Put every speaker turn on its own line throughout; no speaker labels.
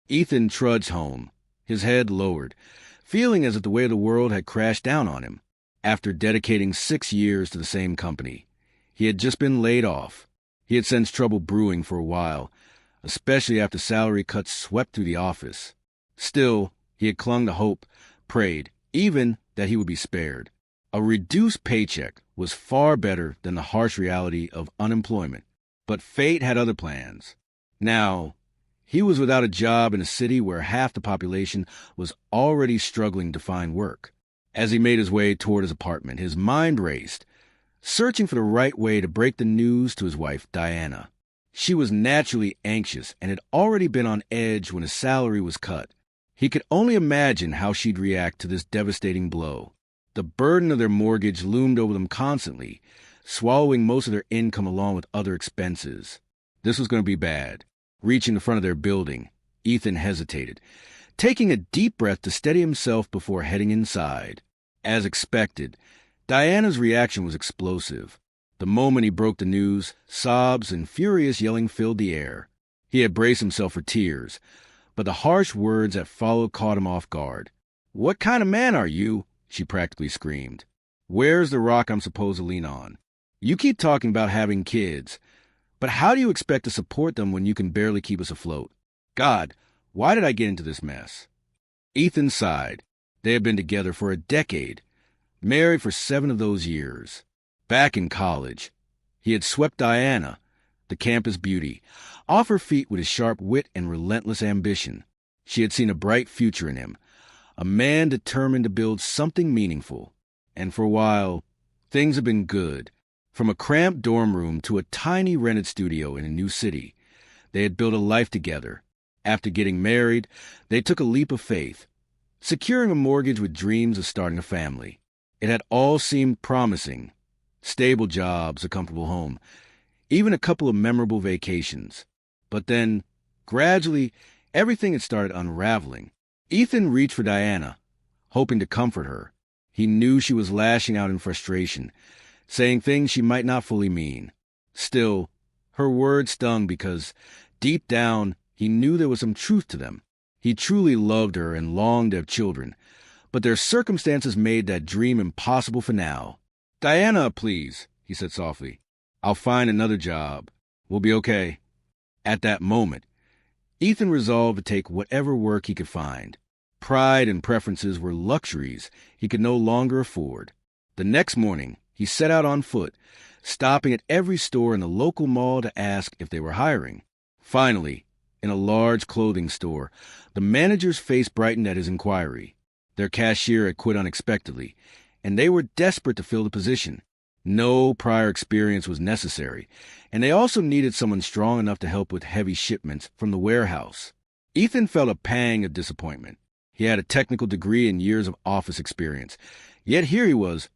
Ethan trudged home, his head lowered, feeling as if the weight of the world had crashed down on him. After dedicating 6 years to the same company, he had just been laid off. He had sensed trouble brewing for a while, especially after salary cuts swept through the office. Still, he had clung to hope, prayed, even that he would be spared. A reduced paycheck was far better than the harsh reality of unemployment, but fate had other plans. Now, he was without a job in a city where half the population was already struggling to find work. As he made his way toward his apartment, his mind raced, searching for the right way to break the news to his wife, Diana. She was naturally anxious and had already been on edge when his salary was cut. He could only imagine how she'd react to this devastating blow. The burden of their mortgage loomed over them constantly, swallowing most of their income along with other expenses. This was going to be bad. Reaching the front of their building, Ethan hesitated, taking a deep breath to steady himself before heading inside. As expected, Diana's reaction was explosive. The moment he broke the news, sobs and furious yelling filled the air. He had braced himself for tears, but the harsh words that followed caught him off guard. "What kind of man are you?" she practically screamed. "Where's the rock I'm supposed to lean on? You keep talking about having kids, but how do you expect to support them when you can barely keep us afloat? God, why did I get into this mess?" Ethan sighed. They had been together for a decade, married for 7 of those years. Back in college, he had swept Diana, the campus beauty, off her feet with his sharp wit and relentless ambition. She had seen a bright future in him, a man determined to build something meaningful. And for a while, things had been good. From a cramped dorm room to a tiny rented studio in a new city, they had built a life together. After getting married, they took a leap of faith, securing a mortgage with dreams of starting a family. It had all seemed promising. Stable jobs, a comfortable home, even a couple of memorable vacations. But then, gradually, everything had started unraveling. Ethan reached for Diana, hoping to comfort her. He knew she was lashing out in frustration, saying things she might not fully mean. Still, her words stung because, deep down, he knew there was some truth to them. He truly loved her and longed to have children, but their circumstances made that dream impossible for now. "Diana, please," he said softly. "I'll find another job. We'll be okay." At that moment, Ethan resolved to take whatever work he could find. Pride and preferences were luxuries he could no longer afford. The next morning, he set out on foot, stopping at every store in the local mall to ask if they were hiring. Finally, in a large clothing store, the manager's face brightened at his inquiry. Their cashier had quit unexpectedly, and they were desperate to fill the position. No prior experience was necessary, and they also needed someone strong enough to help with heavy shipments from the warehouse. Ethan felt a pang of disappointment. He had a technical degree and years of office experience, yet here he was,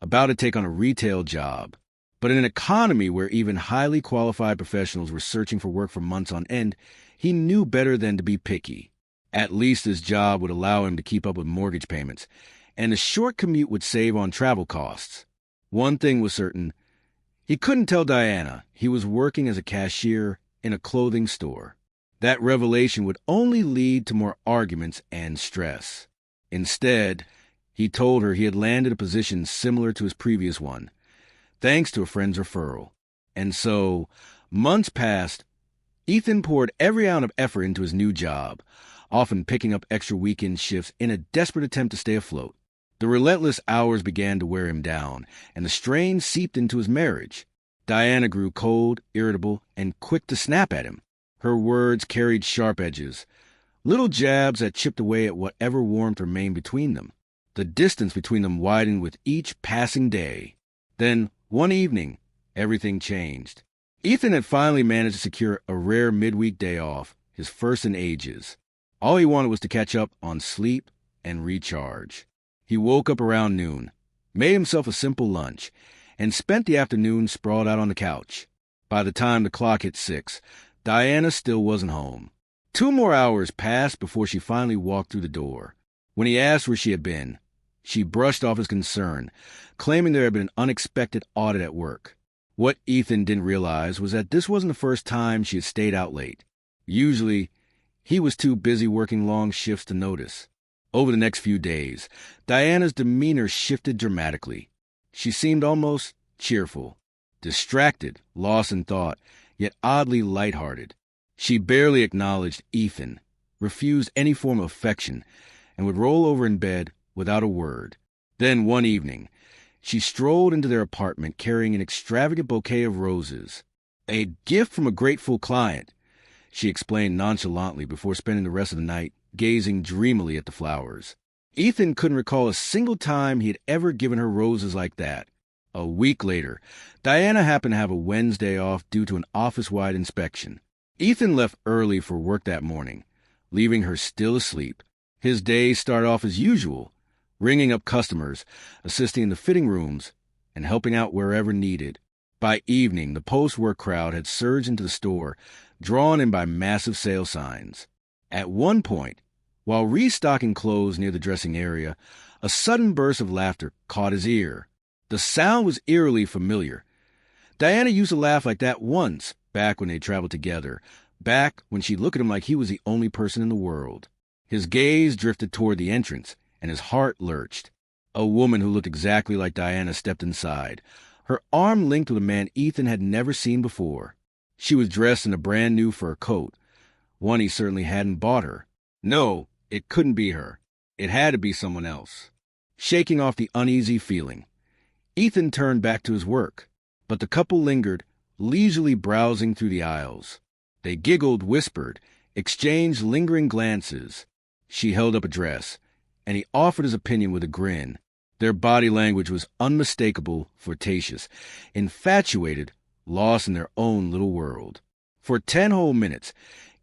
about to take on a retail job. But in an economy where even highly qualified professionals were searching for work for months on end, he knew better than to be picky. At least his job would allow him to keep up with mortgage payments, and a short commute would save on travel costs. One thing was certain, he couldn't tell Diana he was working as a cashier in a clothing store. That revelation would only lead to more arguments and stress. Instead, he told her he had landed a position similar to his previous one, thanks to a friend's referral. And so, months passed. Ethan poured every ounce of effort into his new job, often picking up extra weekend shifts in a desperate attempt to stay afloat. The relentless hours began to wear him down, and the strain seeped into his marriage. Diana grew cold, irritable, and quick to snap at him. Her words carried sharp edges, little jabs that chipped away at whatever warmth remained between them. The distance between them widened with each passing day. Then, one evening, everything changed. Ethan had finally managed to secure a rare midweek day off, his first in ages. All he wanted was to catch up on sleep and recharge. He woke up around noon, made himself a simple lunch, and spent the afternoon sprawled out on the couch. By the time the clock hit 6, Diana still wasn't home. 2 more hours passed before she finally walked through the door. When he asked where she had been, she brushed off his concern, claiming there had been an unexpected audit at work. What Ethan didn't realize was that this wasn't the first time she had stayed out late. Usually, He was too busy working long shifts to notice. Over the next few days, Diana's demeanor shifted dramatically. She seemed almost cheerful, distracted, lost in thought, yet oddly lighthearted. She barely acknowledged Ethan, refused any form of affection, and would roll over in bed without a word. Then one evening, she strolled into their apartment carrying an extravagant bouquet of roses. A gift from a grateful client, she explained nonchalantly before spending the rest of the night gazing dreamily at the flowers. Ethan couldn't recall a single time he had ever given her roses like that. A week later, Diana happened to have a Wednesday off due to an office-wide inspection. Ethan left early for work that morning, leaving her still asleep. His day started off as usual, ringing up customers, assisting in the fitting rooms, and helping out wherever needed. By evening, the post-work crowd had surged into the store, drawn in by massive sale signs. At one point, while restocking clothes near the dressing area, a sudden burst of laughter caught his ear. The sound was eerily familiar. Diana used to laugh like that once, back when they traveled together, back when she'd look at him like he was the only person in the world. His gaze drifted toward the entrance, and his heart lurched. A woman who looked exactly like Diana stepped inside, her arm linked with a man Ethan had never seen before. She was dressed in a brand-new fur coat, one he certainly hadn't bought her. No, it couldn't be her. It had to be someone else. Shaking off the uneasy feeling, Ethan turned back to his work, but the couple lingered, leisurely browsing through the aisles. They giggled, whispered, exchanged lingering glances. She held up a dress, and he offered his opinion with a grin. Their body language was unmistakable, flirtatious, infatuated, lost in their own little world. For 10 whole minutes,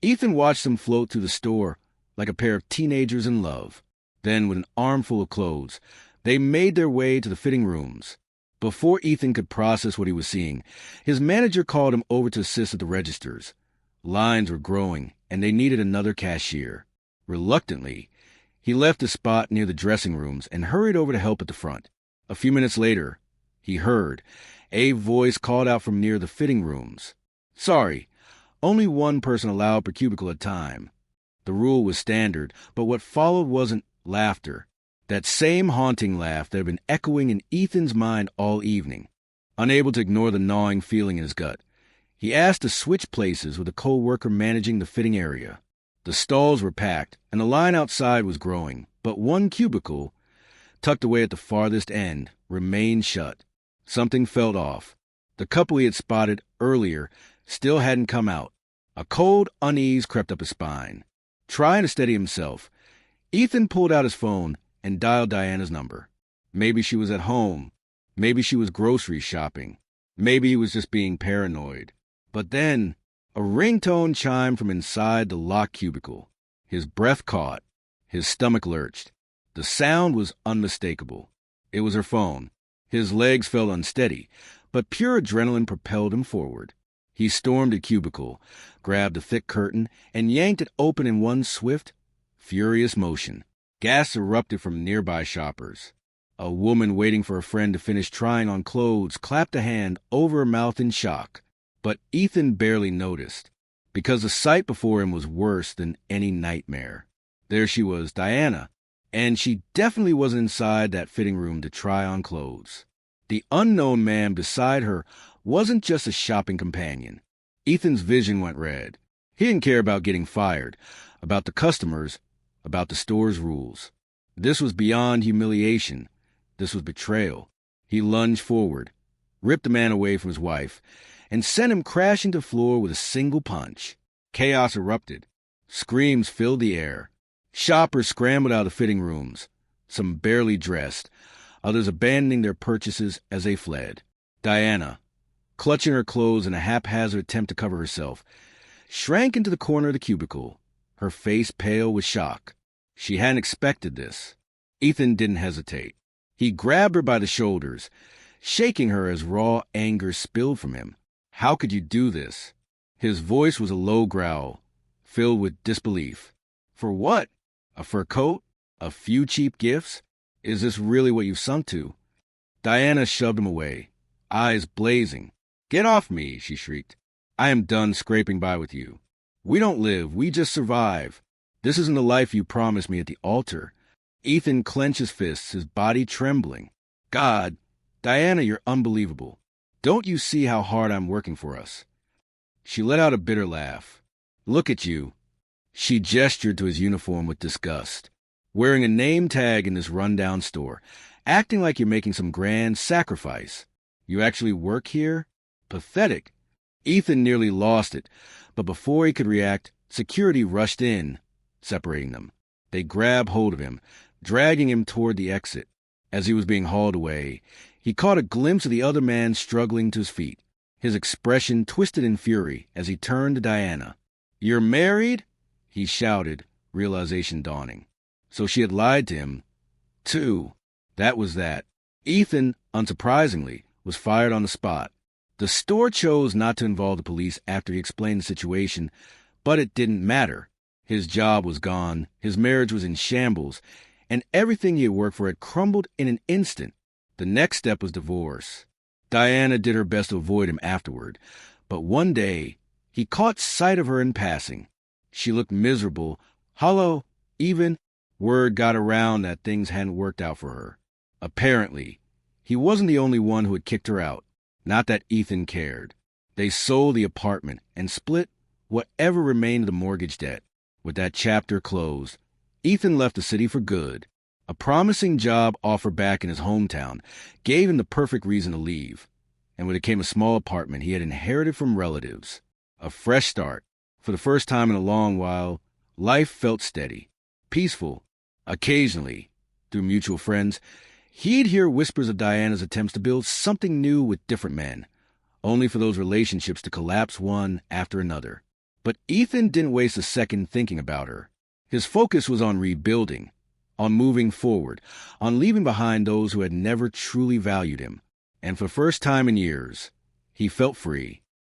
Ethan watched them float through the store like a pair of teenagers in love. Then, with an armful of clothes, they made their way to the fitting rooms. Before Ethan could process what he was seeing, his manager called him over to assist at the registers. Lines were growing, and they needed another cashier. Reluctantly, he left his spot near the dressing rooms and hurried over to help at the front. A few minutes later, he heard a voice called out from near the fitting rooms. "Sorry, only one person allowed per cubicle at a time." The rule was standard, but what followed wasn't laughter. That same haunting laugh that had been echoing in Ethan's mind all evening. Unable to ignore the gnawing feeling in his gut, he asked to switch places with a co-worker managing the fitting area. The stalls were packed, and the line outside was growing, but one cubicle, tucked away at the farthest end, remained shut. Something felt off. The couple he had spotted earlier still hadn't come out. A cold unease crept up his spine. Trying to steady himself, Ethan pulled out his phone and dialed Diana's number. Maybe she was at home. Maybe she was grocery shopping. Maybe he was just being paranoid. But then, a ringtone chimed from inside the locked cubicle. His breath caught. His stomach lurched. The sound was unmistakable. It was her phone. His legs felt unsteady, but pure adrenaline propelled him forward. He stormed the cubicle, grabbed a thick curtain, and yanked it open in one swift, furious motion. Gas erupted from nearby shoppers. A woman waiting for a friend to finish trying on clothes clapped a hand over her mouth in shock. But Ethan barely noticed, because the sight before him was worse than any nightmare. There she was, Diana, and she definitely wasn't inside that fitting room to try on clothes. The unknown man beside her wasn't just a shopping companion. Ethan's vision went red. He didn't care about getting fired, about the customers, about the store's rules. This was beyond humiliation. This was betrayal. He lunged forward, ripped the man away from his wife, and sent him crashing to the floor with a single punch. Chaos erupted. Screams filled the air. Shoppers scrambled out of the fitting rooms, some barely dressed, others abandoning their purchases as they fled. Diana, clutching her clothes in a haphazard attempt to cover herself, shrank into the corner of the cubicle, her face pale with shock. She hadn't expected this. Ethan didn't hesitate. He grabbed her by the shoulders, shaking her as raw anger spilled from him. "How could you do this?" His voice was a low growl, filled with disbelief. "For what? A fur coat? A few cheap gifts? Is this really what you've sunk to?" Diana shoved him away, eyes blazing. "Get off me," she shrieked. "I am done scraping by with you." We don't live, we just survive. This isn't the life you promised me at the altar. Ethan clenched his fists, his body trembling. God, Diana, you're unbelievable. Don't you see how hard I'm working for us? She let out a bitter laugh. Look at you. She gestured to his uniform with disgust. Wearing a name tag in this rundown store, acting like you're making some grand sacrifice. You actually work here? Pathetic. Ethan nearly lost it, but before he could react, security rushed in, separating them. They grabbed hold of him, dragging him toward the exit. As he was being hauled away, he caught a glimpse of the other man struggling to his feet. His expression twisted in fury as he turned to Diana. "You're married?" he shouted, realization dawning. So she had lied to him, too. That was that. Ethan, unsurprisingly, was fired on the spot. The store chose not to involve the police after he explained the situation, but it didn't matter. His job was gone, his marriage was in shambles, and everything he had worked for had crumbled in an instant. The next step was divorce. Diana did her best to avoid him afterward, but one day he caught sight of her in passing. She looked miserable, hollow, even. Word got around that things hadn't worked out for her. Apparently, he wasn't the only one who had kicked her out. Not that Ethan cared. They sold the apartment and split whatever remained of the mortgage debt. With that chapter closed, Ethan left the city for good. A promising job offered back in his hometown gave him the perfect reason to leave. And when it came a small apartment he had inherited from relatives. A fresh start. For the first time in a long while, life felt steady, peaceful. Occasionally, through mutual friends, he'd hear whispers of Diana's attempts to build something new with different men, only for those relationships to collapse one after another. But Ethan didn't waste a second thinking about her. His focus was on rebuilding, on moving forward, on leaving behind those who had never truly valued him. And for the first time in years, he felt free.